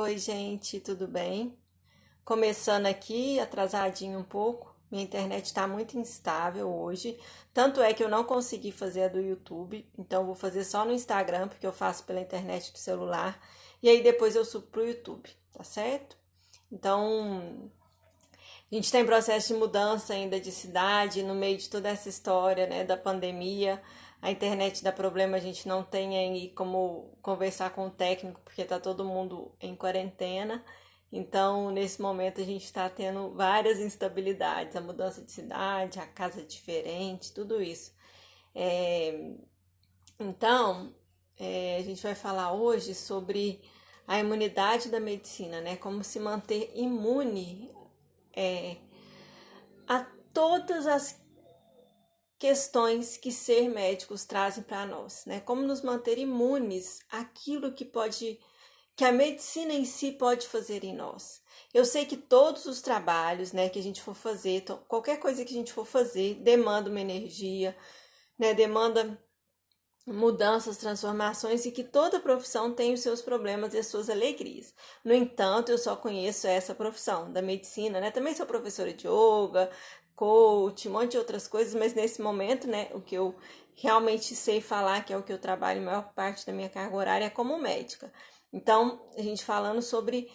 Oi, gente, tudo bem? Começando aqui, atrasadinho um pouco. Minha internet está muito instável hoje. Tanto é que eu não consegui fazer a do YouTube, então eu vou fazer só no Instagram, porque eu faço pela internet do celular. E aí depois eu subo pro YouTube, tá certo? Então, a gente está em processo de mudança ainda de cidade, no meio de toda essa história, né, da pandemia. A internet dá problema, a gente não tem aí como conversar com o técnico, porque está todo mundo em quarentena. Então, nesse momento, a gente está tendo várias instabilidades, a mudança de cidade, a casa diferente, tudo isso. É, então, a gente vai falar hoje sobre a imunidade da medicina, né? Como se manter imune a todas as questões que ser médicos trazem para nós, né? Como nos manter imunes àquilo que a medicina em si pode fazer em nós. Eu sei que todos os trabalhos, né, que a gente for fazer, qualquer coisa que a gente for fazer, demanda uma energia, né? Demanda mudanças, transformações e que toda profissão tem os seus problemas e as suas alegrias. No entanto, eu só conheço essa profissão da medicina, né? Também sou professora de yoga, coach, um monte de outras coisas, mas nesse momento, né, o que eu realmente sei falar, que é o que eu trabalho a maior parte da minha carga horária, é como médica. Então, a gente falando sobre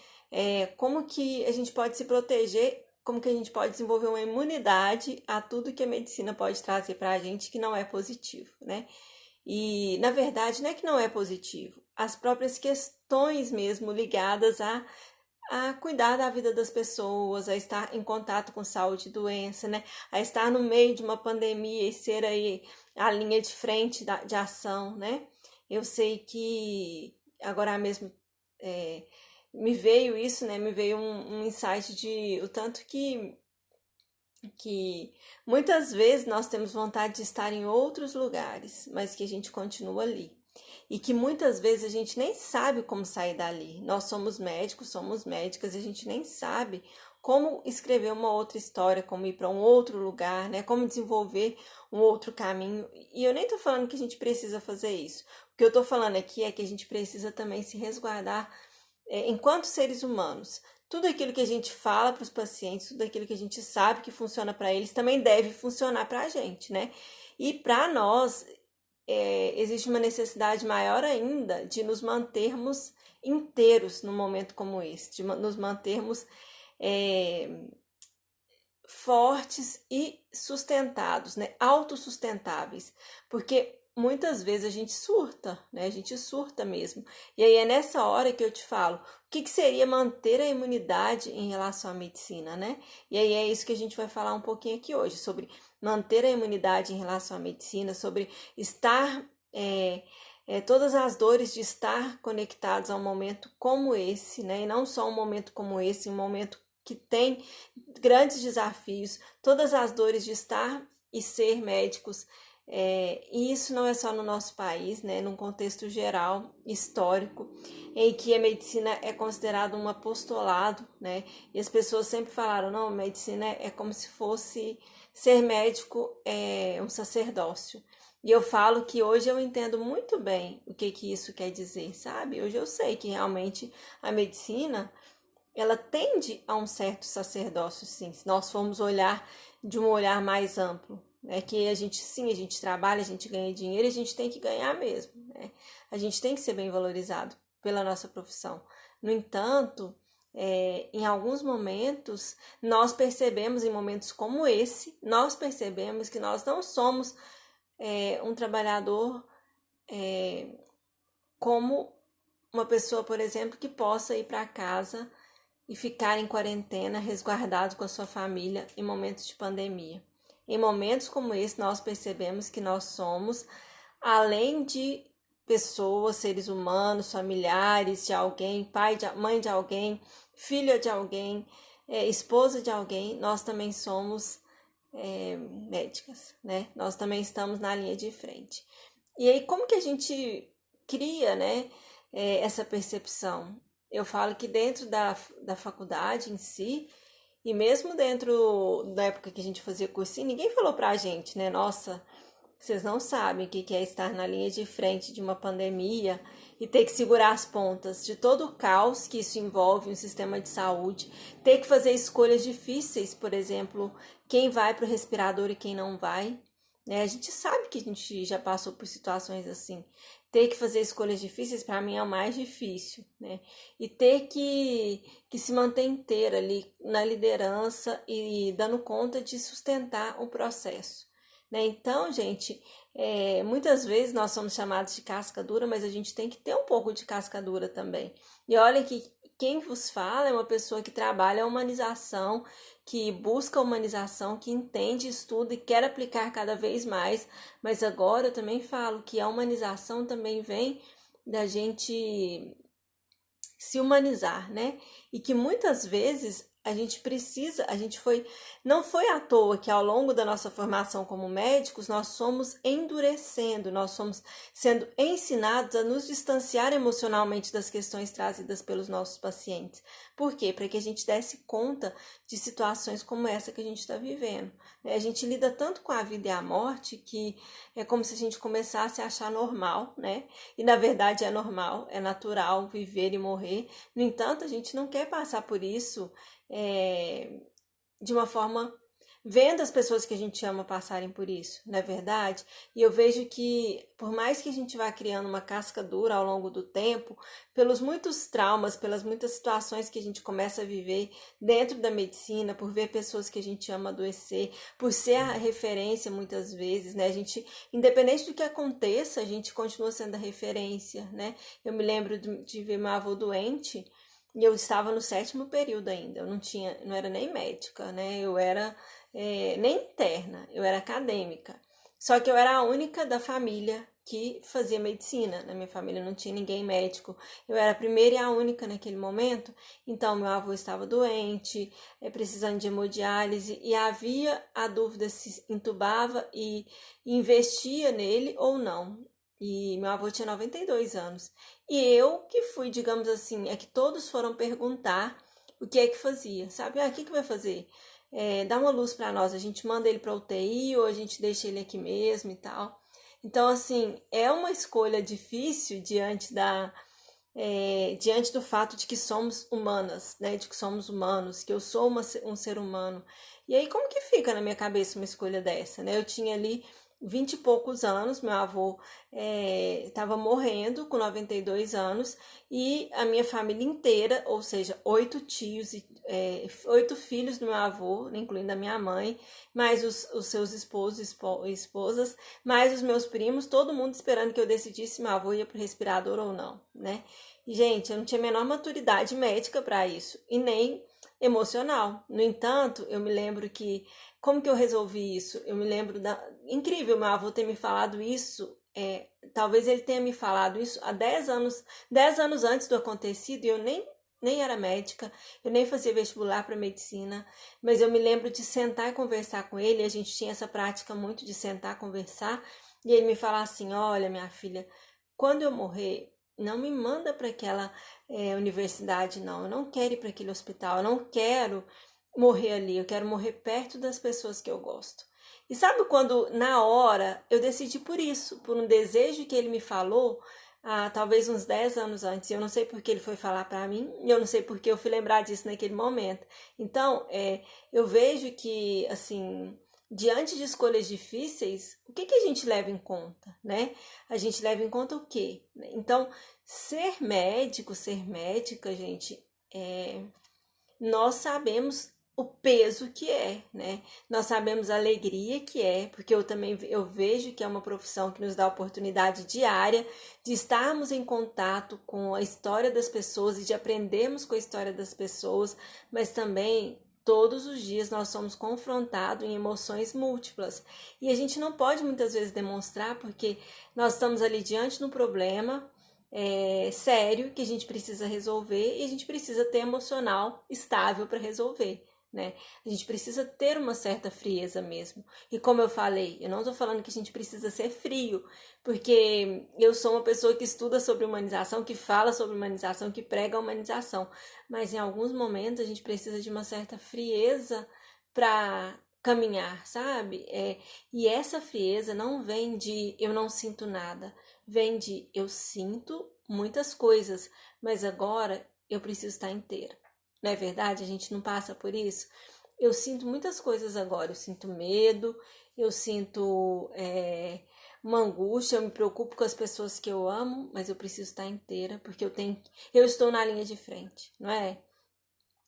como que a gente pode se proteger, como que a gente pode desenvolver uma imunidade a tudo que a medicina pode trazer para a gente que não é positivo, né? E, na verdade, não é que não é positivo, as próprias questões mesmo ligadas a cuidar da vida das pessoas, a estar em contato com saúde e doença, né? A estar no meio de uma pandemia e ser aí a linha de frente de ação, né? Eu sei que agora mesmo é, me veio isso, né? Me veio um insight de o tanto que muitas vezes nós temos vontade de estar em outros lugares, mas que a gente continua ali. E que muitas vezes a gente nem sabe como sair dali. Nós somos médicos, somos médicas, e a gente nem sabe como escrever uma outra história, como ir para um outro lugar, né? Como desenvolver um outro caminho. E eu nem tô falando que a gente precisa fazer isso. O que eu tô falando aqui é que a gente precisa também se resguardar enquanto seres humanos. Tudo aquilo que a gente fala para os pacientes, tudo aquilo que a gente sabe que funciona para eles, também deve funcionar para a gente, né? E para nós, existe uma necessidade maior ainda de nos mantermos inteiros num momento como esse, de nos mantermos é, fortes e sustentados, né? Autossustentáveis, porque muitas vezes a gente surta, né? A gente surta mesmo. E aí é nessa hora que eu te falo, o que seria manter a imunidade em relação à medicina, né? E aí é isso que a gente vai falar um pouquinho aqui hoje, sobre manter a imunidade em relação à medicina, sobre estar todas as dores de estar conectados a um momento como esse, né? E não só um momento como esse, um momento que tem grandes desafios, todas as dores de estar e ser médicos. E isso não é só no nosso país, né? Num contexto geral, histórico, em que a medicina é considerada um apostolado, né? E as pessoas sempre falaram, não, medicina é como se fosse ser médico um sacerdócio. E eu falo que hoje eu entendo muito bem o que isso quer dizer, sabe? Hoje eu sei que realmente a medicina ela tende a um certo sacerdócio, sim, se nós formos olhar de um olhar mais amplo, né? Que a gente, sim, a gente trabalha, a gente ganha dinheiro, a gente tem que ganhar mesmo, né? A gente tem que ser bem valorizado pela nossa profissão. No entanto, em alguns momentos, nós percebemos, em momentos como esse, nós percebemos que nós não somos um trabalhador como uma pessoa, por exemplo, que possa ir para casa e ficar em quarentena, resguardado com a sua família em momentos de pandemia. Em momentos como esse, nós percebemos que nós somos, além de pessoas, seres humanos, familiares de alguém, mãe de alguém, filha de alguém, esposa de alguém, nós também somos médicas, né? Nós também estamos na linha de frente. E aí, como que a gente cria, né, essa percepção? Eu falo que dentro da faculdade em si, e mesmo dentro da época que a gente fazia cursinho, ninguém falou pra gente, né? Nossa, Vocês não sabem o que é estar na linha de frente de uma pandemia e ter que segurar as pontas de todo o caos que isso envolve um sistema de saúde, ter que fazer escolhas difíceis, por exemplo, quem vai para o respirador e quem não vai. Né? A gente sabe que a gente já passou por situações assim. Ter que fazer escolhas difíceis, para mim, é o mais difícil. Né? E ter que se manter inteira ali na liderança e dando conta de sustentar o processo. Né? Então, gente, muitas vezes nós somos chamados de casca dura, mas a gente tem que ter um pouco de casca dura também. E olha que quem vos fala é uma pessoa que trabalha a humanização, que busca a humanização, que entende, estuda e quer aplicar cada vez mais. Mas agora eu também falo que a humanização também vem da gente se humanizar, né? E que muitas vezes não foi à toa que ao longo da nossa formação como médicos, nós somos endurecendo, nós somos sendo ensinados a nos distanciar emocionalmente das questões trazidas pelos nossos pacientes. Por quê? Para que a gente desse conta de situações como essa que a gente está vivendo. A gente lida tanto com a vida e a morte que é como se a gente começasse a achar normal, né? E na verdade é normal, é natural viver e morrer. No entanto, a gente não quer passar por isso de uma forma vendo as pessoas que a gente ama passarem por isso, não é verdade? E eu vejo que, por mais que a gente vá criando uma casca dura ao longo do tempo, pelos muitos traumas, pelas muitas situações que a gente começa a viver dentro da medicina, por ver pessoas que a gente ama adoecer, por ser a referência muitas vezes, né? A gente, independente do que aconteça, a gente continua sendo a referência, né? Eu me lembro de ver meu avô doente. E eu estava no 7º período ainda, eu não era nem médica, né? Eu era nem interna, eu era acadêmica. Só que eu era a única da família que fazia medicina. Na minha família não tinha ninguém médico. Eu era a primeira e a única naquele momento. Então, meu avô estava doente, precisando de hemodiálise, e havia a dúvida se entubava e investia nele ou não. E meu avô tinha 92 anos. E eu que fui, digamos assim, é que todos foram perguntar o que é que fazia, sabe? O que vai fazer? Dá uma luz para nós, a gente manda ele para UTI ou a gente deixa ele aqui mesmo e tal. Então, assim, é uma escolha difícil diante do fato de que somos humanas, né? De que somos humanos, que eu sou um ser humano. E aí, como que fica na minha cabeça uma escolha dessa, né? Eu tinha ali 20 e poucos anos, meu avô estava morrendo com 92 anos e a minha família inteira, ou seja, 8 tios e 8 filhos do meu avô, incluindo a minha mãe, mais os seus esposos e esposas, mais os meus primos, todo mundo esperando que eu decidisse se meu avô ia para o respirador ou não, né? E, gente, eu não tinha a menor maturidade médica para isso e nem emocional. No entanto, eu me lembro que como que eu resolvi isso? Eu me lembro incrível, meu avô ter me falado isso. Talvez ele tenha me falado isso há 10 anos antes do acontecido, e eu nem era médica, eu nem fazia vestibular para medicina, mas eu me lembro de sentar e conversar com ele. A gente tinha essa prática muito de sentar, conversar, e ele me falar assim: olha, minha filha, quando eu morrer, não me manda para aquela universidade, não. Eu não quero ir para aquele hospital, eu não quero morrer ali, eu quero morrer perto das pessoas que eu gosto. E sabe quando, na hora, eu decidi por isso, por um desejo que ele me falou, talvez uns 10 anos antes. Eu não sei porque ele foi falar para mim, e eu não sei porque eu fui lembrar disso naquele momento. Então, eu vejo que, assim, diante de escolhas difíceis, o que a gente leva em conta, né? A gente leva em conta o quê? Então, ser médico, ser médica, gente, nós sabemos o peso que é, né? Nós sabemos a alegria que é, porque eu vejo que é uma profissão que nos dá a oportunidade diária de estarmos em contato com a história das pessoas e de aprendermos com a história das pessoas, mas também todos os dias nós somos confrontados em emoções múltiplas. E a gente não pode muitas vezes demonstrar porque nós estamos ali diante de um problema sério que a gente precisa resolver e a gente precisa ter emocional estável para resolver, né? A gente precisa ter uma certa frieza mesmo. E como eu falei, eu não estou falando que a gente precisa ser frio, porque eu sou uma pessoa que estuda sobre humanização, que fala sobre humanização, que prega a humanização, mas em alguns momentos a gente precisa de uma certa frieza para caminhar, sabe? E essa frieza não vem de eu não sinto nada, vem de eu sinto muitas coisas, mas agora eu preciso estar inteira. Não é verdade? A gente não passa por isso? Eu sinto muitas coisas agora, eu sinto medo, eu sinto uma angústia, eu me preocupo com as pessoas que eu amo, mas eu preciso estar inteira, porque eu estou na linha de frente, não é?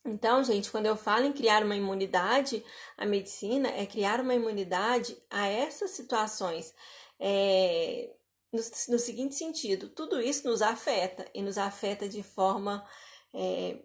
Então, gente, quando eu falo em criar uma imunidade, a medicina é criar uma imunidade a essas situações. É, no seguinte sentido, tudo isso nos afeta e nos afeta de forma é,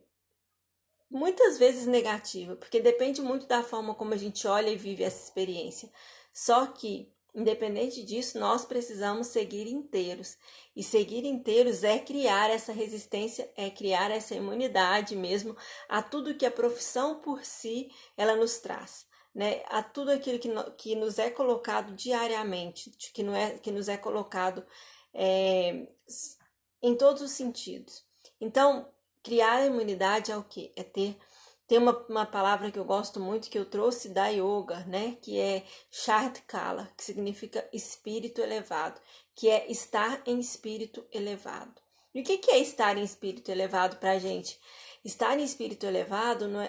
muitas vezes negativa, porque depende muito da forma como a gente olha e vive essa experiência. Só que, independente disso, nós precisamos seguir inteiros. E seguir inteiros é criar essa resistência, é criar essa imunidade mesmo a tudo que a profissão por si ela nos traz. Né, a tudo aquilo que nos é colocado diariamente, que nos é colocado é, em todos os sentidos. Então, criar a imunidade é o quê? Tem uma palavra que eu gosto muito, que eu trouxe da yoga, né? Que é Shartkala, que significa espírito elevado, que é estar em espírito elevado. E o que é estar em espírito elevado para a gente? Estar em espírito elevado não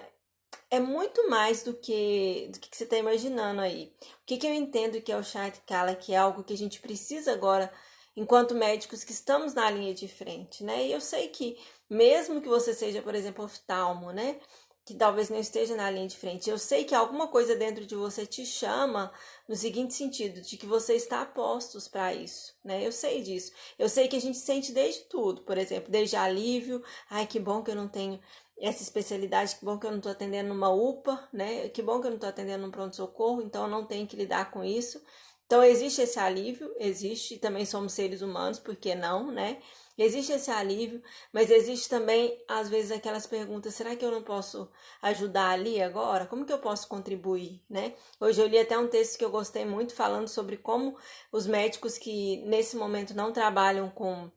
é muito mais do que você está imaginando aí. O que eu entendo que é o Shartkala, que é algo que a gente precisa agora, enquanto médicos que estamos na linha de frente, né? E eu sei que, mesmo que você seja, por exemplo, oftalmo, né? Que talvez não esteja na linha de frente, eu sei que alguma coisa dentro de você te chama no seguinte sentido, de que você está a postos para isso, né? Eu sei disso. Eu sei que a gente sente desde tudo, por exemplo, desde alívio, ai, que bom que eu não tenho essa especialidade, que bom que eu não estou atendendo numa UPA, né? Que bom que eu não estou atendendo num pronto-socorro, então eu não tenho que lidar com isso. Então existe esse alívio, existe, também somos seres humanos, por que não, né? Existe esse alívio, mas existe também, às vezes, aquelas perguntas, será que eu não posso ajudar ali agora? Como que eu posso contribuir, né? Hoje eu li até um texto que eu gostei muito, falando sobre como os médicos que, nesse momento, não trabalham com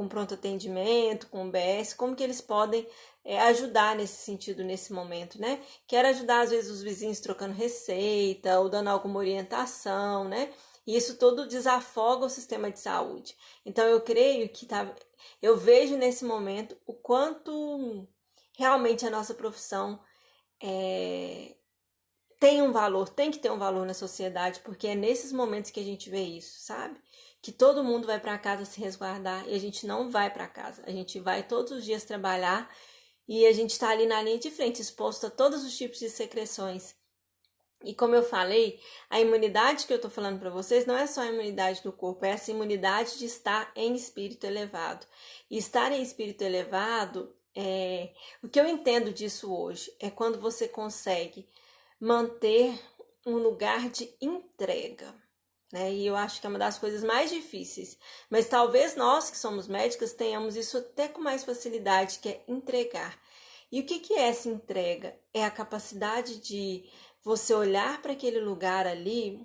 pronto atendimento, com UBS, como que eles podem ajudar nesse sentido, nesse momento, né? Quero ajudar, às vezes, os vizinhos trocando receita ou dando alguma orientação, né? E isso todo desafoga o sistema de saúde. Então, eu creio que eu vejo nesse momento o quanto realmente a nossa profissão tem um valor, tem que ter um valor na sociedade, porque é nesses momentos que a gente vê isso, sabe? Que todo mundo vai para casa se resguardar e a gente não vai para casa. A gente vai todos os dias trabalhar e a gente está ali na linha de frente, exposto a todos os tipos de secreções. E como eu falei, a imunidade que eu estou falando para vocês não é só a imunidade do corpo, é essa imunidade de estar em espírito elevado. E estar em espírito elevado, o que eu entendo disso hoje é quando você consegue manter um lugar de entrega, né? E eu acho que é uma das coisas mais difíceis. Mas talvez nós que somos médicas tenhamos isso até com mais facilidade, que é entregar. E o que é essa entrega? É a capacidade de você olhar para aquele lugar ali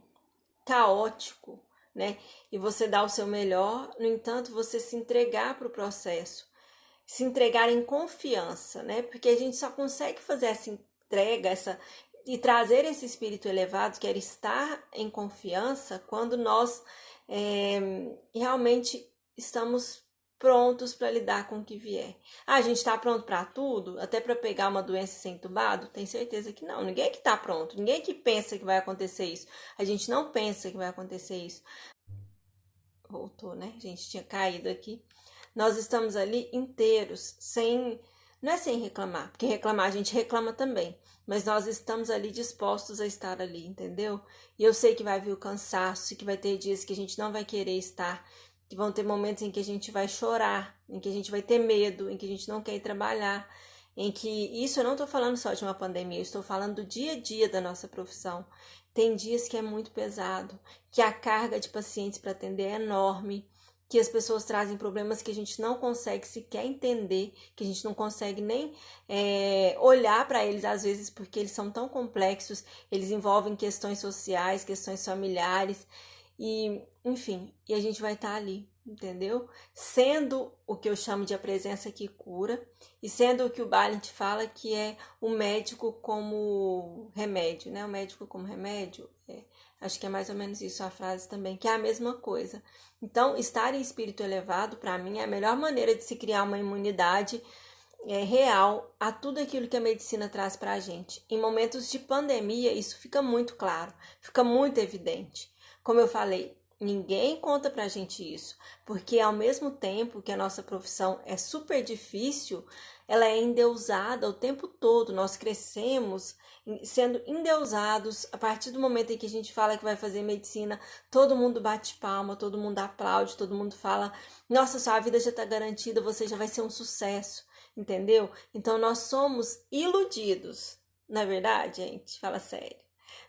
caótico, né? E você dar o seu melhor, no entanto, você se entregar para o processo, se entregar em confiança, né? Porque a gente só consegue fazer essa entrega, e trazer esse espírito elevado, que era estar em confiança, quando nós realmente estamos prontos para lidar com o que vier. Ah, a gente está pronto para tudo? Até para pegar uma doença sem entubado? Tem certeza que não. Ninguém que está pronto. Ninguém que pensa que vai acontecer isso. A gente não pensa que vai acontecer isso. Voltou, né? A gente tinha caído aqui. Nós estamos ali inteiros, sem... Não é sem reclamar, porque reclamar a gente reclama também. Mas nós estamos ali dispostos a estar ali, entendeu? E eu sei que vai vir o cansaço, que vai ter dias que a gente não vai querer estar, que vão ter momentos em que a gente vai chorar, em que a gente vai ter medo, em que a gente não quer ir trabalhar, em que isso eu não estou falando só de uma pandemia, eu estou falando do dia a dia da nossa profissão. Tem dias que é muito pesado, que a carga de pacientes para atender é enorme, que as pessoas trazem problemas que a gente não consegue sequer entender, que a gente não consegue nem olhar para eles às vezes, porque eles são tão complexos, eles envolvem questões sociais, questões familiares, e enfim, e a gente vai estar ali, entendeu? Sendo o que eu chamo de a presença que cura e sendo o que o Balint fala que é o médico como remédio, né? O médico como remédio, acho que é mais ou menos isso a frase também, que é a mesma coisa. Então, estar em espírito elevado, para mim, é a melhor maneira de se criar uma imunidade real a tudo aquilo que a medicina traz para a gente. Em momentos de pandemia, isso fica muito claro, fica muito evidente. Como eu falei, ninguém conta pra gente isso, porque ao mesmo tempo que a nossa profissão é super difícil, ela é endeusada o tempo todo. Nós crescemos sendo endeusados. A partir do momento em que a gente fala que vai fazer medicina, todo mundo bate palma, todo mundo aplaude, todo mundo fala: nossa, sua vida já está garantida, você já vai ser um sucesso, entendeu? Então nós somos iludidos, na verdade, gente, fala sério.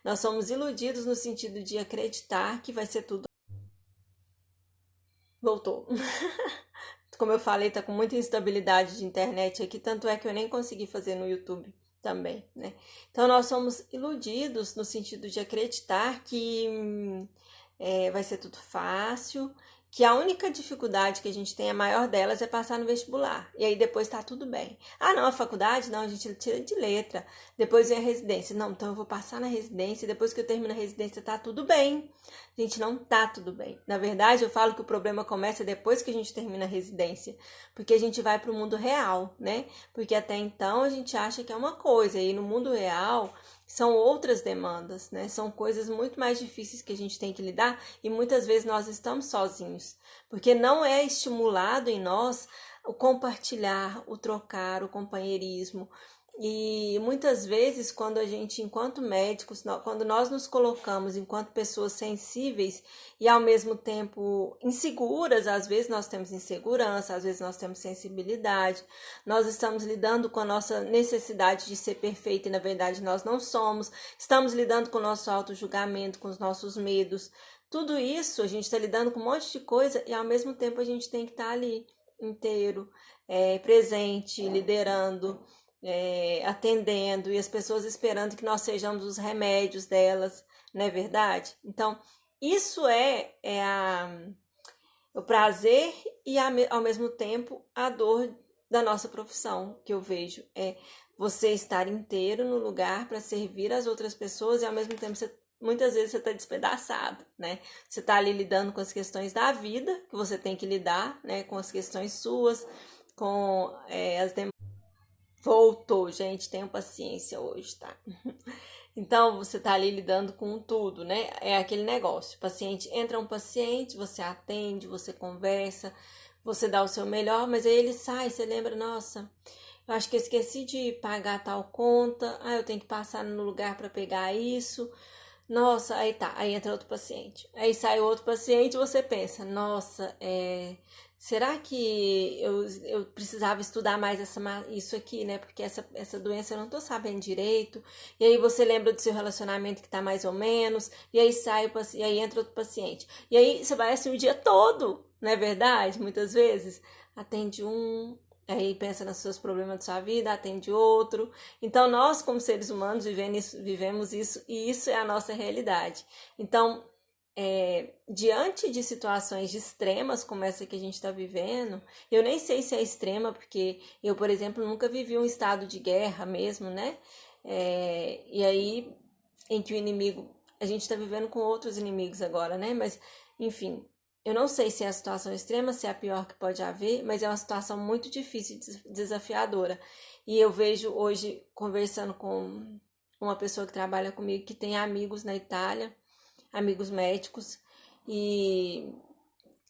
Nós somos iludidos no sentido de acreditar que vai ser tudo. Voltou. Como eu falei, tá com muita instabilidade de internet aqui, tanto é que eu nem consegui fazer no YouTube também, né? Então nós somos iludidos no sentido de acreditar que vai ser tudo fácil, que a única dificuldade que a gente tem, a maior delas, é passar no vestibular. E aí depois tá tudo bem. Ah, não, a faculdade? Não, a gente tira de letra. Depois vem a residência. Não, então eu vou passar na residência. Depois que eu termino a residência, tá tudo bem. Gente, não tá tudo bem. Na verdade, eu falo que o problema começa depois que a gente termina a residência. Porque a gente vai pro mundo real, né? Porque até então a gente acha que é uma coisa. E no mundo real são outras demandas, né? São coisas muito mais difíceis que a gente tem que lidar e muitas vezes nós estamos sozinhos, porque não é estimulado em nós o compartilhar, o trocar, o companheirismo. E muitas vezes, quando a gente, enquanto médicos, quando nós nos colocamos enquanto pessoas sensíveis e ao mesmo tempo inseguras, às vezes nós temos insegurança, às vezes nós temos sensibilidade, nós estamos lidando com a nossa necessidade de ser perfeita e na verdade nós não somos, estamos lidando com o nosso auto-julgamento, com os nossos medos, tudo isso a gente está lidando com um monte de coisa e ao mesmo tempo a gente tem que estar ali inteiro, presente, liderando, atendendo e as pessoas esperando que nós sejamos os remédios delas, não é verdade? Então, isso o prazer e ao mesmo tempo a dor da nossa profissão, que eu vejo. É você estar inteiro no lugar para servir as outras pessoas e ao mesmo tempo muitas vezes você está despedaçado, né? Você está ali lidando com as questões da vida, que você tem que lidar, né? Com as questões suas, com as demais. Voltou, gente, tenham paciência hoje, tá? Então, você tá ali lidando com tudo, né? É aquele negócio. Paciente, entra um paciente, você atende, você conversa, você dá o seu melhor, mas aí ele sai, você lembra, nossa, eu acho que eu esqueci de pagar tal conta, eu tenho que passar no lugar para pegar isso. Nossa, aí tá, aí entra outro paciente. Aí sai outro paciente e você pensa, nossa, será que eu precisava estudar mais isso aqui, né? Porque essa doença eu não tô sabendo direito. E aí você lembra do seu relacionamento que tá mais ou menos, e aí e aí entra outro paciente. E aí você vai assim o dia todo, não é verdade? Muitas vezes atende um, aí pensa nos seus problemas da sua vida, atende outro. Então, nós, como seres humanos, vivemos isso e isso é a nossa realidade. Então, diante de situações extremas como essa que a gente está vivendo, eu nem sei se é extrema, porque eu, por exemplo, nunca vivi um estado de guerra mesmo, né? E aí, em que o inimigo. A gente está vivendo com outros inimigos agora, né? Mas, enfim, eu não sei se é a situação extrema, se é a pior que pode haver, mas é uma situação muito difícil e desafiadora. E eu vejo hoje, conversando com uma pessoa que trabalha comigo, que tem amigos na Itália, amigos médicos, e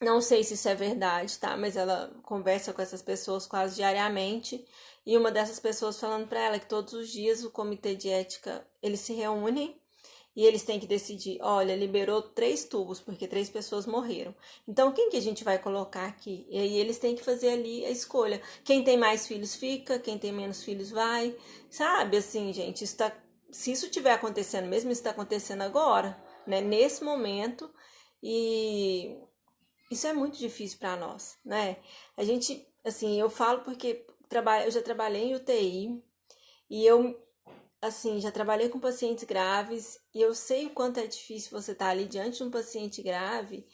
não sei se isso é verdade, tá? Mas ela conversa com essas pessoas quase diariamente, e uma dessas pessoas falando para ela que todos os dias o comitê de ética, eles se reúnem e eles têm que decidir, olha, liberou 3 tubos, porque 3 pessoas morreram. Então, quem que a gente vai colocar aqui? E aí eles têm que fazer ali a escolha. Quem tem mais filhos fica, quem tem menos filhos vai. Sabe, assim, gente, se isso estiver acontecendo mesmo, isso está acontecendo agora, né? Nesse momento. E isso é muito difícil para nós, né? A gente, assim, eu falo porque eu já trabalhei em UTI e eu assim, já trabalhei com pacientes graves e eu sei o quanto é difícil você estar ali diante de um paciente grave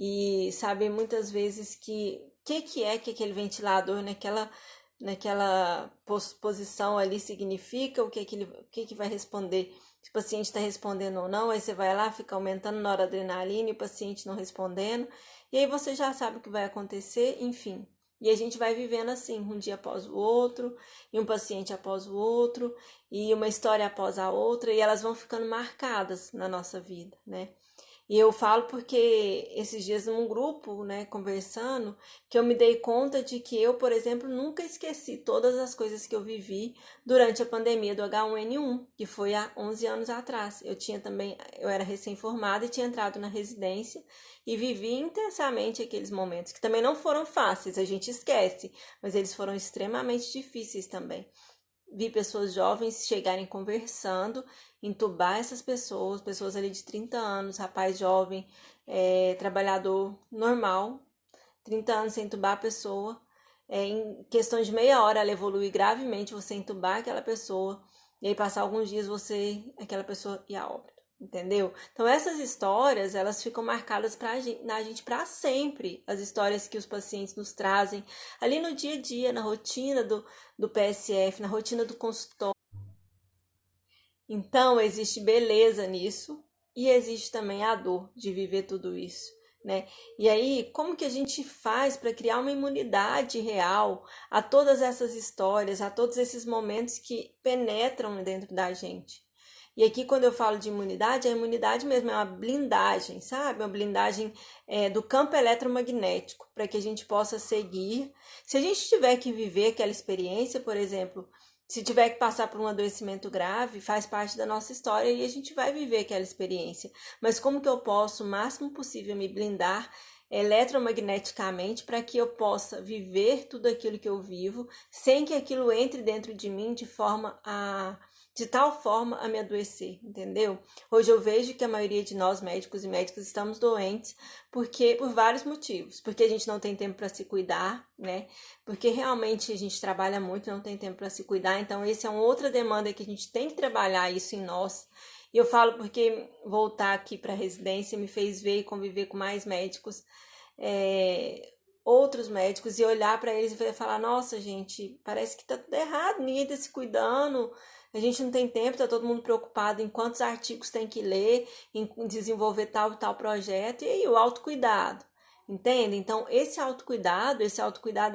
e saber muitas vezes que é que aquele ventilador naquela posição ali significa, o que vai responder, se o paciente está respondendo ou não. Aí você vai lá, fica aumentando noradrenalina e o paciente não respondendo, e aí você já sabe o que vai acontecer, enfim. E a gente vai vivendo assim, um dia após o outro, e um paciente após o outro, e uma história após a outra, e elas vão ficando marcadas na nossa vida, né? E eu falo porque esses dias num grupo, né, conversando, que eu me dei conta de que eu, por exemplo, nunca esqueci todas as coisas que eu vivi durante a pandemia do H1N1, que foi há 11 anos atrás. Eu era recém-formada e tinha entrado na residência e vivi intensamente aqueles momentos, que também não foram fáceis, a gente esquece, mas eles foram extremamente difíceis também. Vi pessoas jovens chegarem conversando, entubar essas pessoas ali de 30 anos, rapaz jovem, trabalhador normal, 30 anos sem entubar a pessoa. Em questão de meia hora ela evolui gravemente, você entubar aquela pessoa, e aí passar alguns dias aquela pessoa ir a óbito. Entendeu? Então essas histórias, elas ficam marcadas na gente para sempre. As histórias que os pacientes nos trazem ali no dia a dia, na rotina do PSF, na rotina do consultório. Então existe beleza nisso e existe também a dor de viver tudo isso, né? E aí, como que a gente faz para criar uma imunidade real a todas essas histórias, a todos esses momentos que penetram dentro da gente? E aqui, quando eu falo de imunidade, a imunidade mesmo é uma blindagem, sabe? Uma blindagem do campo eletromagnético, para que a gente possa seguir. Se a gente tiver que viver aquela experiência, por exemplo, se tiver que passar por um adoecimento grave, faz parte da nossa história e a gente vai viver aquela experiência. Mas como que eu posso, o máximo possível, me blindar eletromagneticamente para que eu possa viver tudo aquilo que eu vivo, sem que aquilo entre dentro de mim de tal forma a me adoecer, entendeu? Hoje eu vejo que a maioria de nós, médicos e médicas, estamos doentes por vários motivos. Porque a gente não tem tempo para se cuidar, né? Porque realmente a gente trabalha muito e não tem tempo para se cuidar. Então, essa é uma outra demanda que a gente tem que trabalhar isso em nós. E eu falo porque voltar aqui para a residência me fez ver e conviver com mais médicos, outros médicos, e olhar para eles e falar: nossa, gente, parece que tá tudo errado, ninguém tá se cuidando, a gente não tem tempo, tá todo mundo preocupado em quantos artigos tem que ler, em desenvolver tal e tal projeto, e aí o autocuidado, entende? Então, esse autocuidado,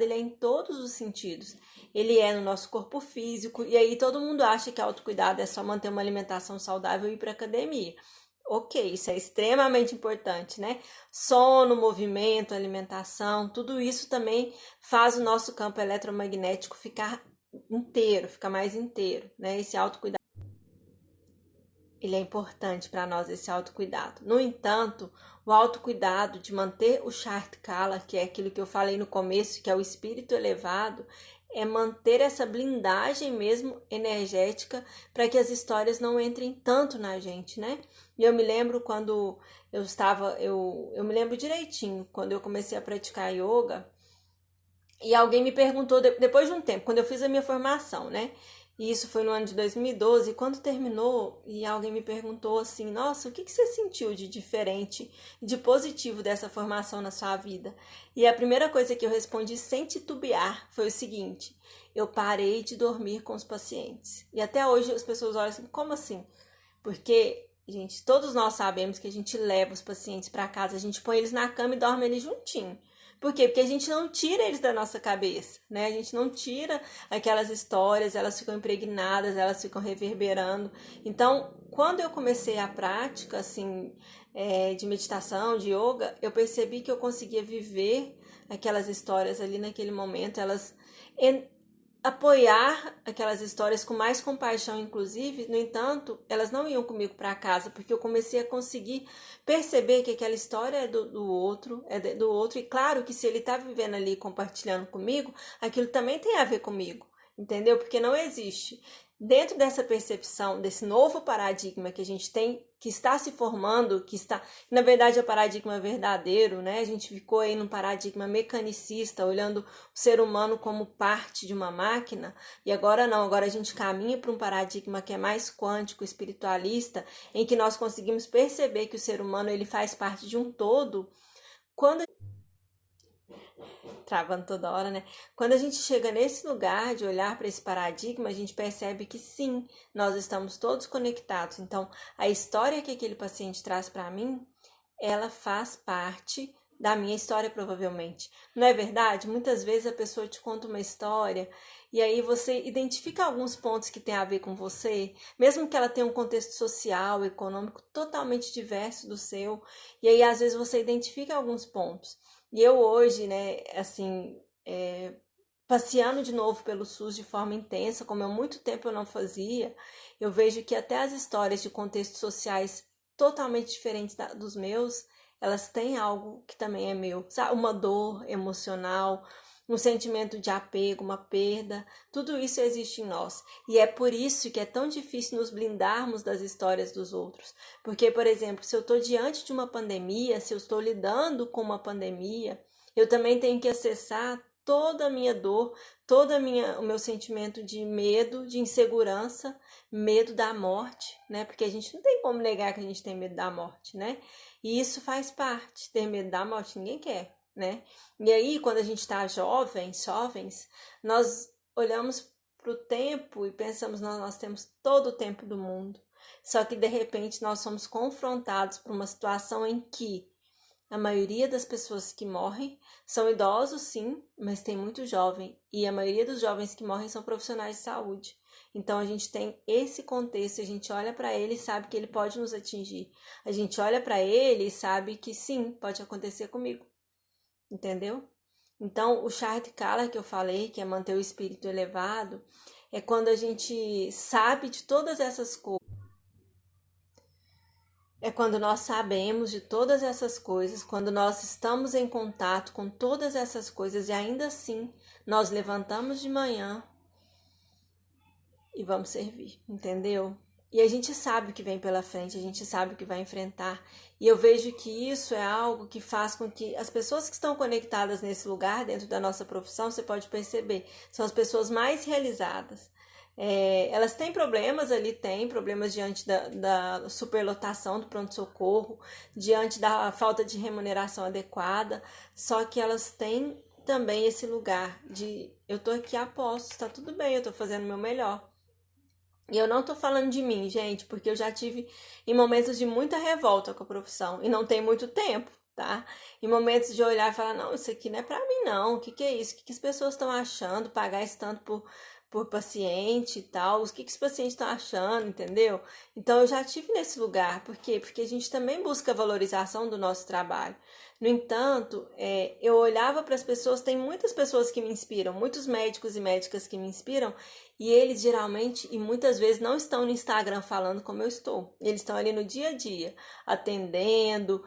ele é em todos os sentidos. Ele é no nosso corpo físico, e aí todo mundo acha que autocuidado é só manter uma alimentação saudável e ir para academia. Ok, isso é extremamente importante, né? Sono, movimento, alimentação, tudo isso também faz o nosso campo eletromagnético ficar inteiro, ficar mais inteiro, né? Esse autocuidado, ele é importante para nós, esse autocuidado. No entanto, o autocuidado de manter o Chartkala, que é aquilo que eu falei no começo, que é o espírito elevado, é manter essa blindagem mesmo energética para que as histórias não entrem tanto na gente, né? E eu me lembro quando eu me lembro direitinho, quando eu comecei a praticar yoga, e alguém me perguntou, depois de um tempo, quando eu fiz a minha formação, né? E isso foi no ano de 2012, quando terminou, e alguém me perguntou assim: nossa, o que você sentiu de diferente, de positivo dessa formação na sua vida? E a primeira coisa que eu respondi sem titubear foi o seguinte: eu parei de dormir com os pacientes. E até hoje as pessoas olham assim: como assim? Porque, gente, todos nós sabemos que a gente leva os pacientes para casa, a gente põe eles na cama e dorme eles juntinho. Por quê? Porque a gente não tira eles da nossa cabeça, né? A gente não tira aquelas histórias, elas ficam impregnadas, elas ficam reverberando. Então, quando eu comecei a prática, assim, de meditação, de yoga, eu percebi que eu conseguia viver aquelas histórias ali naquele momento, apoiar aquelas histórias com mais compaixão, inclusive. No entanto, elas não iam comigo para casa, porque eu comecei a conseguir perceber que aquela história é do outro, do outro, e claro que se ele está vivendo ali compartilhando comigo, aquilo também tem a ver comigo, entendeu? Porque não existe. Dentro dessa percepção, desse novo paradigma que a gente tem, que está se formando, na verdade é o paradigma verdadeiro, né? A gente ficou aí num paradigma mecanicista, olhando o ser humano como parte de uma máquina, e agora não, agora a gente caminha para um paradigma que é mais quântico, espiritualista, em que nós conseguimos perceber que o ser humano, ele faz parte de um todo, Quando travando toda hora, né? Quando a gente chega nesse lugar de olhar para esse paradigma, a gente percebe que sim, nós estamos todos conectados. Então, a história que aquele paciente traz para mim, ela faz parte da minha história, provavelmente. Não é verdade? Muitas vezes a pessoa te conta uma história e aí você identifica alguns pontos que tem a ver com você, mesmo que ela tenha um contexto social, econômico totalmente diverso do seu, e aí às vezes você identifica alguns pontos. E eu hoje, né, assim, passeando de novo pelo SUS de forma intensa, como há muito tempo eu não fazia, eu vejo que até as histórias de contextos sociais totalmente diferentes dos meus, elas têm algo que também é meu, sabe? Uma dor emocional, um sentimento de apego, uma perda, tudo isso existe em nós. E é por isso que é tão difícil nos blindarmos das histórias dos outros. Porque, por exemplo, se eu estou diante de uma pandemia, se eu estou lidando com uma pandemia, eu também tenho que acessar toda a minha dor, o meu sentimento de medo, de insegurança, medo da morte, né? Porque a gente não tem como negar que a gente tem medo da morte, né? E isso faz parte. Ter medo da morte ninguém quer, né? E aí, quando a gente está jovens, nós olhamos para o tempo e pensamos, nós temos todo o tempo do mundo. Só que de repente nós somos confrontados por uma situação em que a maioria das pessoas que morrem são idosos, sim, mas tem muito jovem. E a maioria dos jovens que morrem são profissionais de saúde. Então a gente tem esse contexto, a gente olha para ele e sabe que ele pode nos atingir. A gente olha para ele e sabe que sim, pode acontecer comigo. Entendeu? Então, o Shard Kala que eu falei, que é manter o espírito elevado, é quando a gente sabe de todas essas coisas. É quando nós sabemos de todas essas coisas, quando nós estamos em contato com todas essas coisas e ainda assim nós levantamos de manhã e vamos servir, entendeu? E a gente sabe o que vem pela frente, a gente sabe o que vai enfrentar. E eu vejo que isso é algo que faz com que as pessoas que estão conectadas nesse lugar, dentro da nossa profissão, você pode perceber, são as pessoas mais realizadas. Elas têm problemas ali, têm problemas diante da superlotação do pronto-socorro, diante da falta de remuneração adequada, só que elas têm também esse lugar de eu tô aqui a posto, tá tudo bem, eu tô fazendo o meu melhor. E eu não tô falando de mim, gente, porque eu já tive em momentos de muita revolta com a profissão e não tem muito tempo, tá? Em momentos de olhar e falar, não, isso aqui não é pra mim não, o que que é isso? O que que as pessoas estão achando? Pagar esse tanto por paciente e tal, o que que os pacientes estão achando, entendeu? Então eu já tive nesse lugar, por quê? Porque a gente também busca a valorização do nosso trabalho. No entanto, eu olhava para as pessoas, tem muitas pessoas que me inspiram, muitos médicos e médicas que me inspiram, e eles geralmente e muitas vezes não estão no Instagram falando como eu estou. Eles estão ali no dia a dia, atendendo,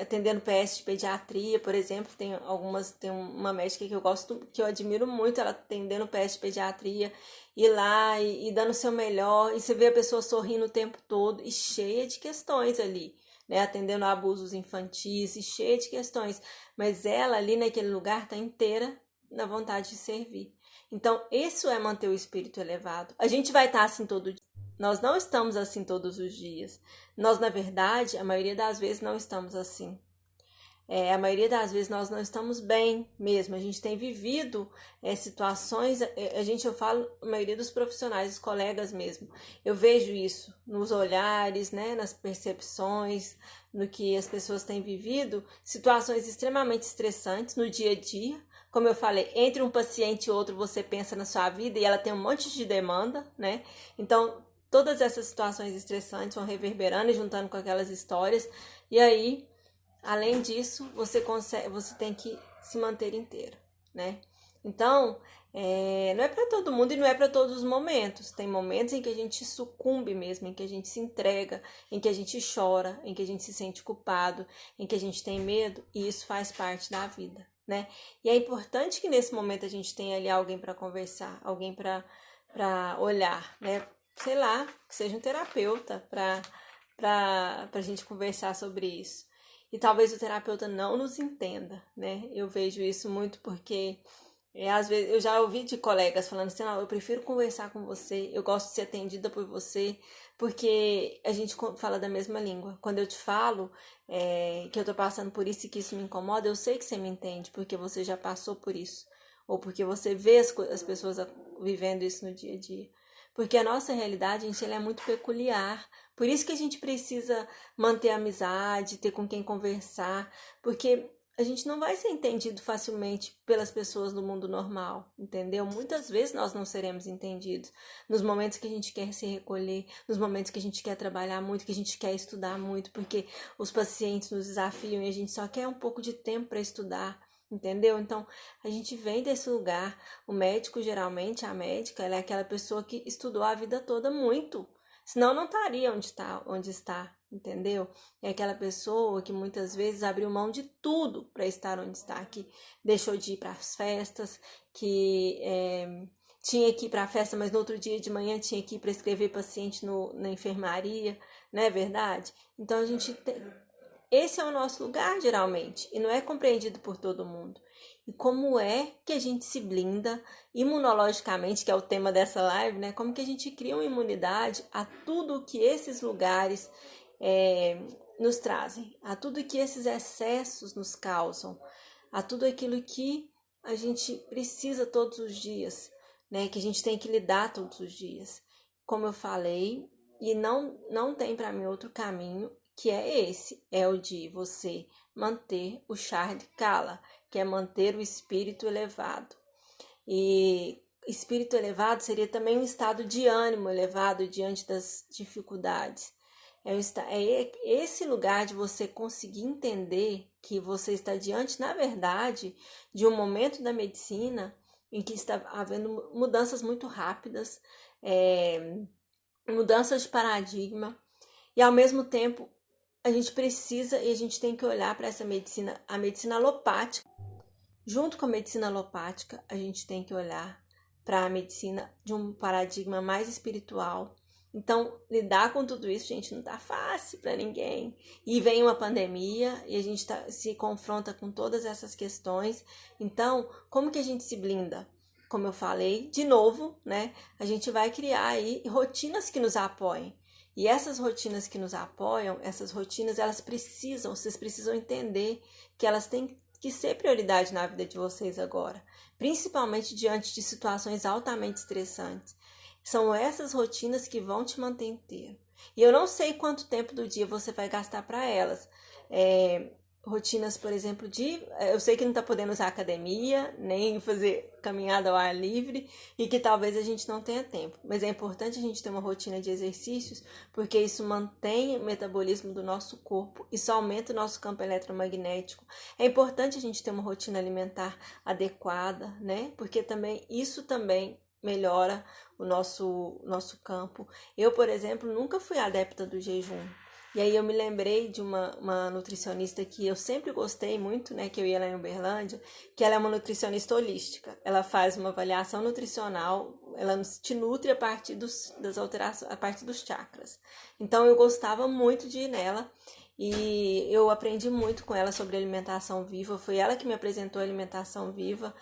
atendendo PS de pediatria, por exemplo. Tem uma médica que eu gosto, que eu admiro muito, ela atendendo PS de pediatria, ir lá e dando o seu melhor. E você vê a pessoa sorrindo o tempo todo e cheia de questões ali. Né, atendendo a abusos infantis e cheia de questões, mas ela ali naquele lugar está inteira na vontade de servir. Então, isso é manter o espírito elevado. A gente vai estar assim todo dia. Nós não estamos assim todos os dias. Nós, na verdade, a maioria das vezes não estamos assim. A maioria das vezes nós não estamos bem mesmo. A gente tem vivido situações, eu falo, a maioria dos profissionais, os colegas mesmo. Eu vejo isso nos olhares, né, nas percepções, no que as pessoas têm vivido, situações extremamente estressantes no dia a dia. Como eu falei, entre um paciente e outro você pensa na sua vida e ela tem um monte de demanda, né? Então, todas essas situações estressantes vão reverberando e juntando com aquelas histórias. E aí além disso, você tem que se manter inteiro, né? Então, não é para todo mundo e não é para todos os momentos. Tem momentos em que a gente sucumbe mesmo, em que a gente se entrega, em que a gente chora, em que a gente se sente culpado, em que a gente tem medo, e isso faz parte da vida, né? E é importante que nesse momento a gente tenha ali alguém para conversar, alguém para olhar, né? Sei lá, que seja um terapeuta para a gente conversar sobre isso. E talvez o terapeuta não nos entenda, né? Eu vejo isso muito porque Às vezes eu já ouvi de colegas falando assim, não, eu prefiro conversar com você, eu gosto de ser atendida por você, porque a gente fala da mesma língua. Quando eu te falo que eu tô passando por isso e que isso me incomoda, eu sei que você me entende, porque você já passou por isso. Ou porque você vê as pessoas vivendo isso no dia a dia. Porque a nossa realidade, gente, ela é muito peculiar. Por isso que a gente precisa manter a amizade, ter com quem conversar, porque a gente não vai ser entendido facilmente pelas pessoas do mundo normal, entendeu? Muitas vezes nós não seremos entendidos nos momentos que a gente quer se recolher, nos momentos que a gente quer trabalhar muito, que a gente quer estudar muito, porque os pacientes nos desafiam e a gente só quer um pouco de tempo para estudar, entendeu? Então, a gente vem desse lugar. O médico, geralmente, a médica, ela é aquela pessoa que estudou a vida toda muito, senão não estaria onde está, entendeu? É aquela pessoa que muitas vezes abriu mão de tudo para estar onde está, que deixou de ir para as festas, que tinha que ir para a festa, mas no outro dia de manhã tinha que ir para escrever paciente na enfermaria, não é verdade? Então a gente tem, esse é o nosso lugar, geralmente, e não é compreendido por todo mundo. E como é que a gente se blinda imunologicamente, que é o tema dessa live, né? Como que a gente cria uma imunidade a tudo que esses lugares é, nos trazem, a tudo que esses excessos nos causam, a tudo aquilo que a gente precisa todos os dias, né? Que a gente tem que lidar todos os dias. Como eu falei, e não tem para mim outro caminho que é esse, é o de você manter o char de kala, que é manter o espírito elevado. E espírito elevado seria também um estado de ânimo elevado diante das dificuldades. É esse lugar de você conseguir entender que você está diante, na verdade, de um momento da medicina em que está havendo mudanças muito rápidas, mudanças de paradigma, e ao mesmo tempo a gente precisa e a gente tem que olhar para essa medicina, a medicina alopática. Junto com a medicina alopática, a gente tem que olhar para a medicina de um paradigma mais espiritual. Então, lidar com tudo isso, gente, não tá fácil para ninguém. E vem uma pandemia e a gente se confronta com todas essas questões. Então, como que a gente se blinda? Como eu falei, de novo, né? A gente vai criar aí rotinas que nos apoiem. E essas rotinas que nos apoiam, essas rotinas, vocês precisam entender que elas têm que ser prioridade na vida de vocês agora, principalmente diante de situações altamente estressantes. São essas rotinas que vão te manter inteiro. E eu não sei quanto tempo do dia você vai gastar para elas. Rotinas, por exemplo, eu sei que não está podendo usar academia, nem fazer caminhada ao ar livre, e que talvez a gente não tenha tempo. Mas é importante a gente ter uma rotina de exercícios, porque isso mantém o metabolismo do nosso corpo, isso aumenta o nosso campo eletromagnético. É importante a gente ter uma rotina alimentar adequada, né? Porque isso também melhora o nosso campo. Eu, por exemplo, nunca fui adepta do jejum. E aí eu me lembrei de uma nutricionista que eu sempre gostei muito, né? Que eu ia lá em Uberlândia, que ela é uma nutricionista holística. Ela faz uma avaliação nutricional, ela te nutre a partir das alterações, a partir dos chakras. Então eu gostava muito de ir nela e eu aprendi muito com ela sobre alimentação viva. Foi ela que me apresentou a alimentação viva.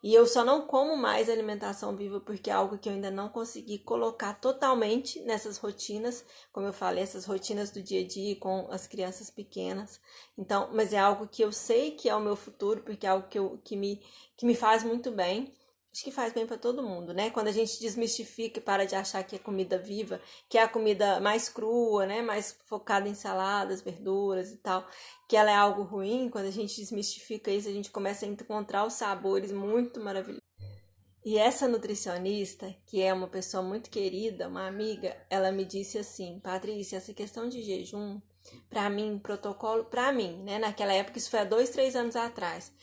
E eu só não como mais alimentação viva porque é algo que eu ainda não consegui colocar totalmente nessas rotinas, como eu falei, essas rotinas do dia a dia com as crianças pequenas. Então, mas é algo que eu sei que é o meu futuro, porque é algo que me faz muito bem. Acho que faz bem para todo mundo, né? Quando a gente desmistifica e para de achar que é comida viva, que é a comida mais crua, né? Mais focada em saladas, verduras e tal, que ela é algo ruim, quando a gente desmistifica isso, a gente começa a encontrar os sabores muito maravilhosos. E essa nutricionista, que é uma pessoa muito querida, uma amiga, ela me disse assim: Patrícia, essa questão de jejum, para mim, protocolo, para mim, né? Naquela época, isso foi há 2, 3 anos atrás.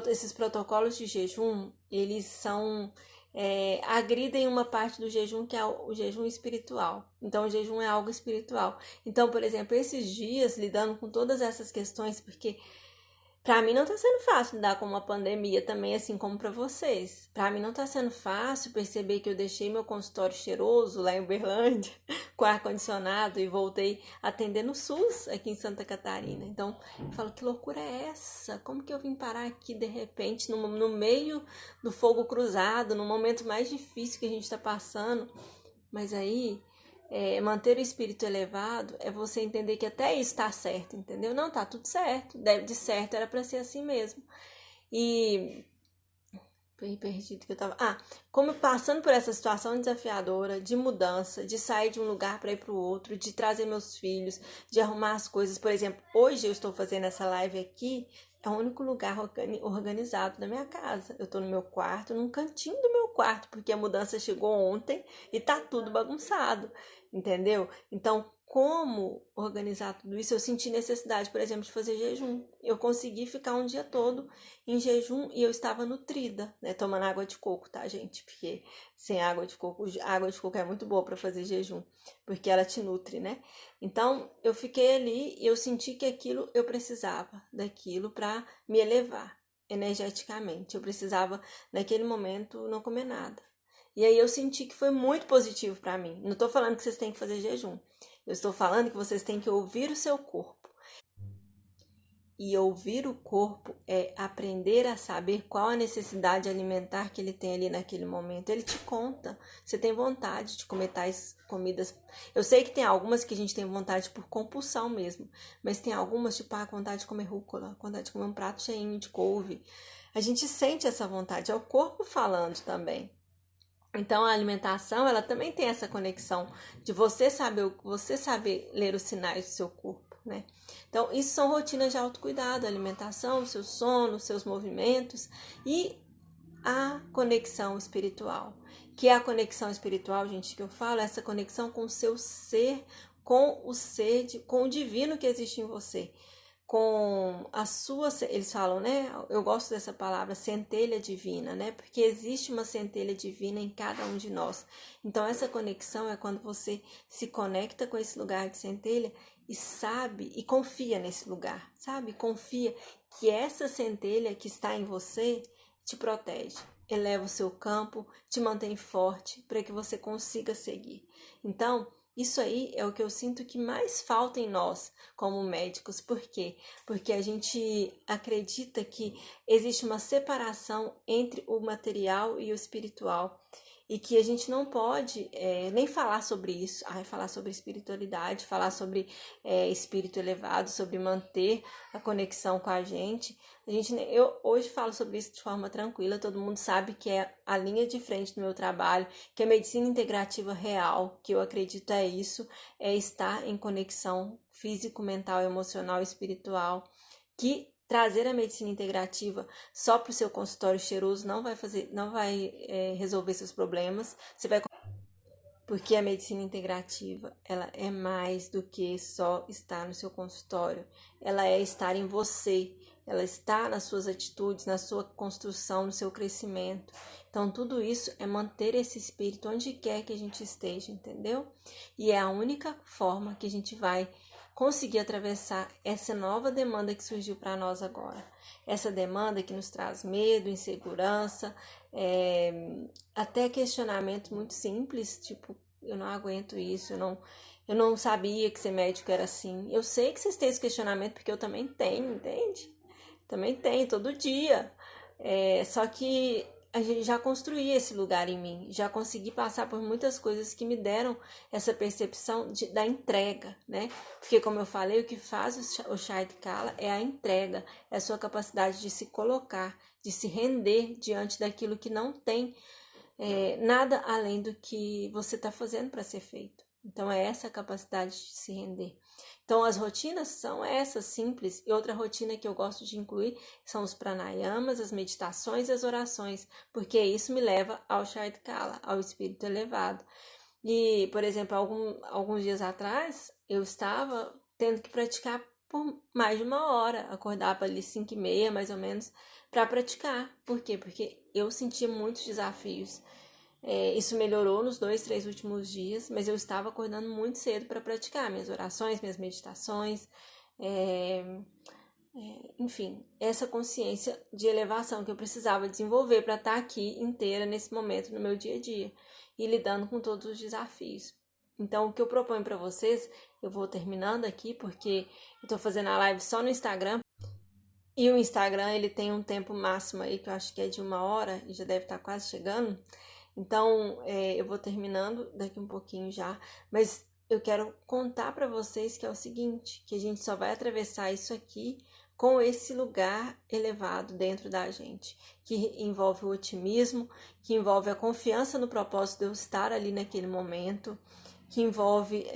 Esses protocolos de jejum, eles agridem uma parte do jejum que é o jejum espiritual. Então, o jejum é algo espiritual. Então, por exemplo, esses dias lidando com todas essas questões, porque Pra mim não tá sendo fácil lidar com uma pandemia também, assim como pra vocês. Pra mim não tá sendo fácil perceber que eu deixei meu consultório cheiroso lá em Uberlândia, com ar-condicionado, e voltei atender no SUS aqui em Santa Catarina. Então, eu falo, que loucura é essa? Como que eu vim parar aqui de repente, no meio do fogo cruzado, no momento mais difícil que a gente tá passando? Mas aí, manter o espírito elevado é você entender que até isso tá certo, entendeu? Não, tá tudo certo, deve de certo, era pra ser assim mesmo. E foi perdido que eu tava. Como passando por essa situação desafiadora de mudança, de sair de um lugar para ir para o outro, de trazer meus filhos, de arrumar as coisas. Por exemplo, hoje eu estou fazendo essa live aqui, é o único lugar organizado da minha casa. Eu tô no meu quarto, num cantinho do meu quarto, porque a mudança chegou ontem e tá tudo bagunçado, entendeu? Então, como organizar tudo isso? Eu senti necessidade, por exemplo, de fazer jejum. Eu consegui ficar um dia todo em jejum e eu estava nutrida, né? Tomando água de coco, tá, gente? Porque sem água de coco é muito boa para fazer jejum, porque ela te nutre, né? Então, eu fiquei ali e eu senti que aquilo eu precisava daquilo para me elevar energeticamente. Eu precisava naquele momento não comer nada. E aí eu senti que foi muito positivo para mim. Não estou falando que vocês têm que fazer jejum. Eu estou falando que vocês têm que ouvir o seu corpo. E ouvir o corpo é aprender a saber qual a necessidade alimentar que ele tem ali naquele momento. Ele te conta. Você tem vontade de comer tais comidas. Eu sei que tem algumas que a gente tem vontade por compulsão mesmo. Mas tem algumas, tipo, vontade de comer rúcula, vontade de comer um prato cheinho de couve. A gente sente essa vontade. É o corpo falando também. Então a alimentação, ela também tem essa conexão de você saber ler os sinais do seu corpo, né? Então, isso são rotinas de autocuidado, alimentação, seu sono, seus movimentos e a conexão espiritual. Que é a conexão espiritual, gente, que eu falo, essa conexão com o seu ser, com o divino que existe em você, com a sua, eles falam, né? Eu gosto dessa palavra, centelha divina, né? Porque existe uma centelha divina em cada um de nós. Então, essa conexão é quando você se conecta com esse lugar de centelha e sabe e confia nesse lugar, sabe? Confia que essa centelha que está em você te protege, eleva o seu campo, te mantém forte para que você consiga seguir. Então, isso aí é o que eu sinto que mais falta em nós como médicos. Por quê? Porque a gente acredita que existe uma separação entre o material e o espiritual. E que a gente não pode nem falar sobre isso, falar sobre espiritualidade, falar sobre espírito elevado, sobre manter a conexão com a gente. Eu hoje falo sobre isso de forma tranquila, todo mundo sabe que é a linha de frente do meu trabalho, que a medicina integrativa real, que eu acredito é isso, é estar em conexão físico, mental, emocional e espiritual, que trazer a medicina integrativa só para o seu consultório cheiroso não vai resolver seus problemas. Você vai porque a medicina integrativa, ela é mais do que só estar no seu consultório. Ela é estar em você. Ela está nas suas atitudes, na sua construção, no seu crescimento. Então, tudo isso é manter esse espírito onde quer que a gente esteja, entendeu? E é a única forma que a gente vai conseguir atravessar essa nova demanda que surgiu para nós agora. Essa demanda que nos traz medo, insegurança, até questionamento muito simples, tipo, eu não aguento isso, eu não sabia que ser médico era assim. Eu sei que vocês têm esse questionamento porque eu também tenho, entende? Também tenho, todo dia. Só que a gente já construí esse lugar em mim, já consegui passar por muitas coisas que me deram essa percepção da entrega, né? Porque, como eu falei, o que faz o Shait Kala é a entrega, é a sua capacidade de se colocar, de se render diante daquilo que não tem nada além do que você está fazendo para ser feito. Então, é essa a capacidade de se render. Então, as rotinas são essas, simples. E outra rotina que eu gosto de incluir são os pranayamas, as meditações e as orações, porque isso me leva ao Shait Kala, ao espírito elevado. E, por exemplo, alguns dias atrás, eu estava tendo que praticar por mais de uma hora. Acordava ali 5h30, mais ou menos, para praticar. Por quê? Porque eu sentia muitos desafios. Isso melhorou nos 2, 3 últimos dias, mas eu estava acordando muito cedo para praticar minhas orações, minhas meditações, enfim, essa consciência de elevação que eu precisava desenvolver para estar aqui inteira nesse momento no meu dia a dia e lidando com todos os desafios. Então, o que eu proponho para vocês, eu vou terminando aqui porque eu estou fazendo a live só no Instagram e o Instagram ele tem um tempo máximo aí que eu acho que é de 1 hora e já deve estar quase chegando. Então, eu vou terminando daqui um pouquinho já, mas eu quero contar para vocês que é o seguinte, que a gente só vai atravessar isso aqui com esse lugar elevado dentro da gente, que envolve o otimismo, que envolve a confiança no propósito de eu estar ali naquele momento, que envolve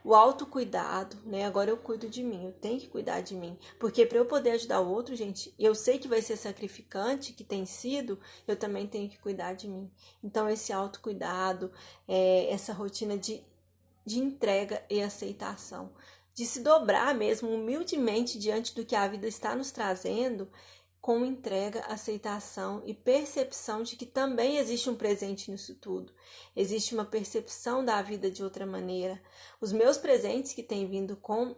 o autocuidado, né? Agora eu cuido de mim, eu tenho que cuidar de mim, porque para eu poder ajudar o outro, gente, eu sei que vai ser sacrificante, que tem sido, eu também tenho que cuidar de mim. Então esse autocuidado, essa rotina de entrega e aceitação, de se dobrar mesmo humildemente diante do que a vida está nos trazendo, com entrega, aceitação e percepção de que também existe um presente nisso tudo. Existe uma percepção da vida de outra maneira. Os meus presentes que têm vindo com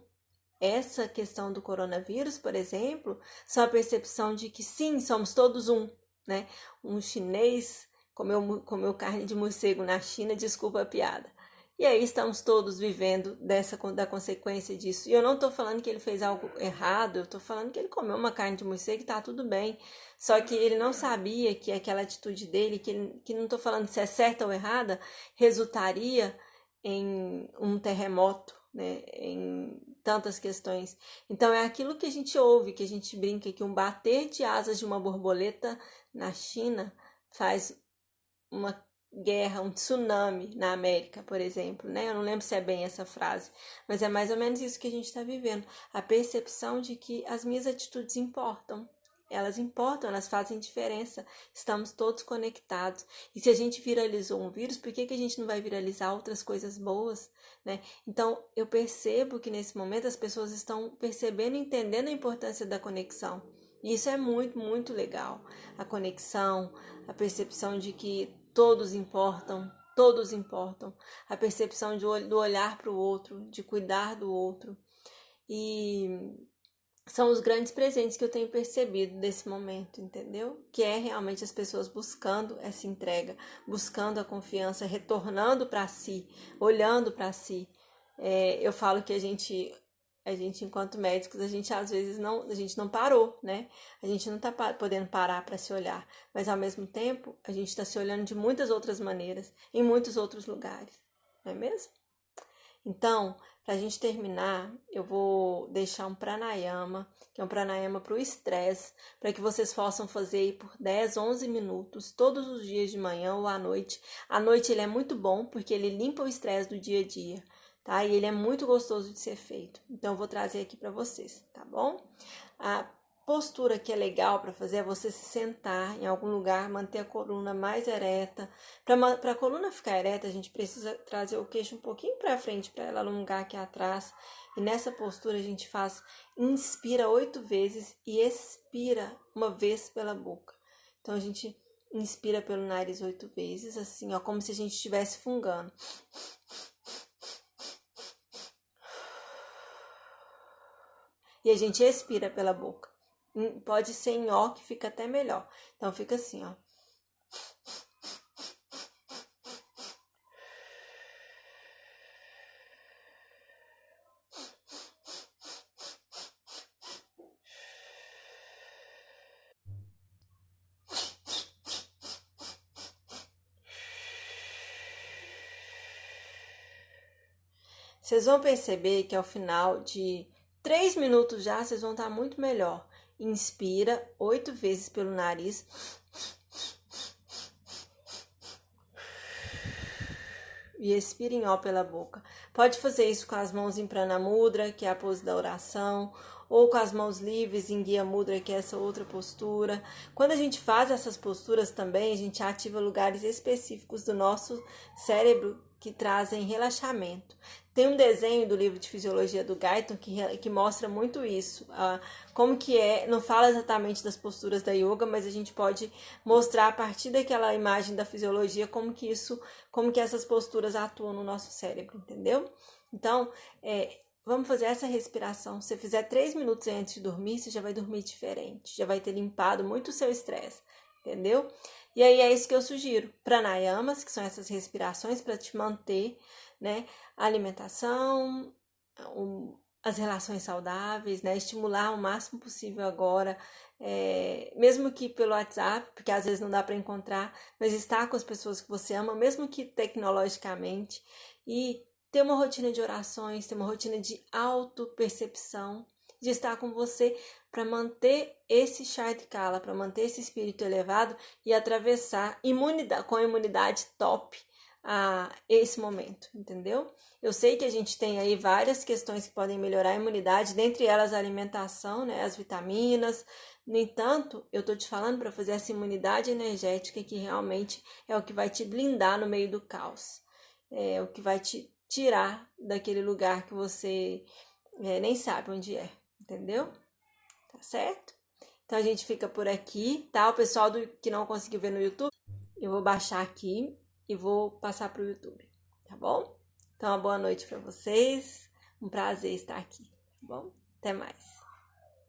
essa questão do coronavírus, por exemplo, são a percepção de que sim, somos todos um, né? Um chinês comeu carne de morcego na China, desculpa a piada. E aí estamos todos vivendo da consequência disso. E eu não estou falando que ele fez algo errado, eu estou falando que ele comeu uma carne de morcego e está tudo bem. Só que ele não sabia que aquela atitude dele, que não estou falando se é certa ou errada, resultaria em um terremoto, né? Em tantas questões. Então é aquilo que a gente ouve, que a gente brinca, que um bater de asas de uma borboleta na China faz uma guerra, um tsunami na América, por exemplo, né? Eu não lembro se é bem essa frase, mas é mais ou menos isso que a gente está vivendo. A percepção de que as minhas atitudes importam. Elas importam, elas fazem diferença. Estamos todos conectados. E se a gente viralizou um vírus, por que a gente não vai viralizar outras coisas boas, né? Então, eu percebo que nesse momento as pessoas estão percebendo e entendendo a importância da conexão. E isso é muito, muito legal. A conexão, a percepção de que todos importam, a percepção do olhar para o outro, de cuidar do outro. E são os grandes presentes que eu tenho percebido desse momento, entendeu? Que é realmente as pessoas buscando essa entrega, buscando a confiança, retornando para si, olhando para si. Eu falo que a gente enquanto médicos, a gente às vezes a gente não parou, né? A gente não tá podendo parar para se olhar, mas ao mesmo tempo a gente está se olhando de muitas outras maneiras, em muitos outros lugares, não é mesmo? Então, para a gente terminar, eu vou deixar um pranayama, que é um pranayama para o estresse, para que vocês possam fazer aí por 10, 11 minutos, todos os dias de manhã ou à noite. À noite ele é muito bom, porque ele limpa o estresse do dia a dia, tá? E ele é muito gostoso de ser feito. Então, eu vou trazer aqui para vocês, tá bom? A postura que é legal para fazer é você se sentar em algum lugar, manter a coluna mais ereta. Para a coluna ficar ereta, a gente precisa trazer o queixo um pouquinho para frente, para ela alongar aqui atrás. E nessa postura a gente inspira 8 vezes e expira uma vez pela boca. Então a gente inspira pelo nariz 8 vezes, assim, ó, como se a gente estivesse fungando. E a gente expira pela boca. Pode ser em ó, que fica até melhor. Então fica assim, ó. Vocês vão perceber que ao final de 3 minutos já, vocês vão estar muito melhor. Inspira 8 vezes pelo nariz. E expira em ó pela boca. Pode fazer isso com as mãos em Prana Mudra, que é a pose da oração, ou com as mãos livres em Guia Mudra, que é essa outra postura. Quando a gente faz essas posturas também, a gente ativa lugares específicos do nosso cérebro que trazem relaxamento. Tem um desenho do livro de Fisiologia do Guyton que mostra muito isso. Como que não fala exatamente das posturas da yoga, mas a gente pode mostrar a partir daquela imagem da fisiologia como que essas posturas atuam no nosso cérebro, entendeu? Então, vamos fazer essa respiração. Se você fizer 3 minutos antes de dormir, você já vai dormir diferente, já vai ter limpado muito o seu estresse, entendeu? E aí é isso que eu sugiro. Pranayamas, que são essas respirações para te manter, né? A alimentação, as relações saudáveis, né? Estimular o máximo possível agora, mesmo que pelo WhatsApp, porque às vezes não dá para encontrar, mas estar com as pessoas que você ama, mesmo que tecnologicamente, e ter uma rotina de orações, ter uma rotina de autopercepção, de estar com você para manter esse Shardikala, para manter esse espírito elevado e atravessar com a imunidade top a esse momento, entendeu? Eu sei que a gente tem aí várias questões que podem melhorar a imunidade, dentre elas a alimentação, né, as vitaminas. No entanto, eu tô te falando para fazer essa imunidade energética que realmente é o que vai te blindar no meio do caos. É o que vai te tirar daquele lugar que você nem sabe onde é, entendeu? Tá certo? Então a gente fica por aqui, tá? O pessoal que não conseguiu ver no YouTube, eu vou baixar aqui e vou passar pro YouTube, tá bom? Então, uma boa noite para vocês. Um prazer estar aqui, tá bom? Até mais.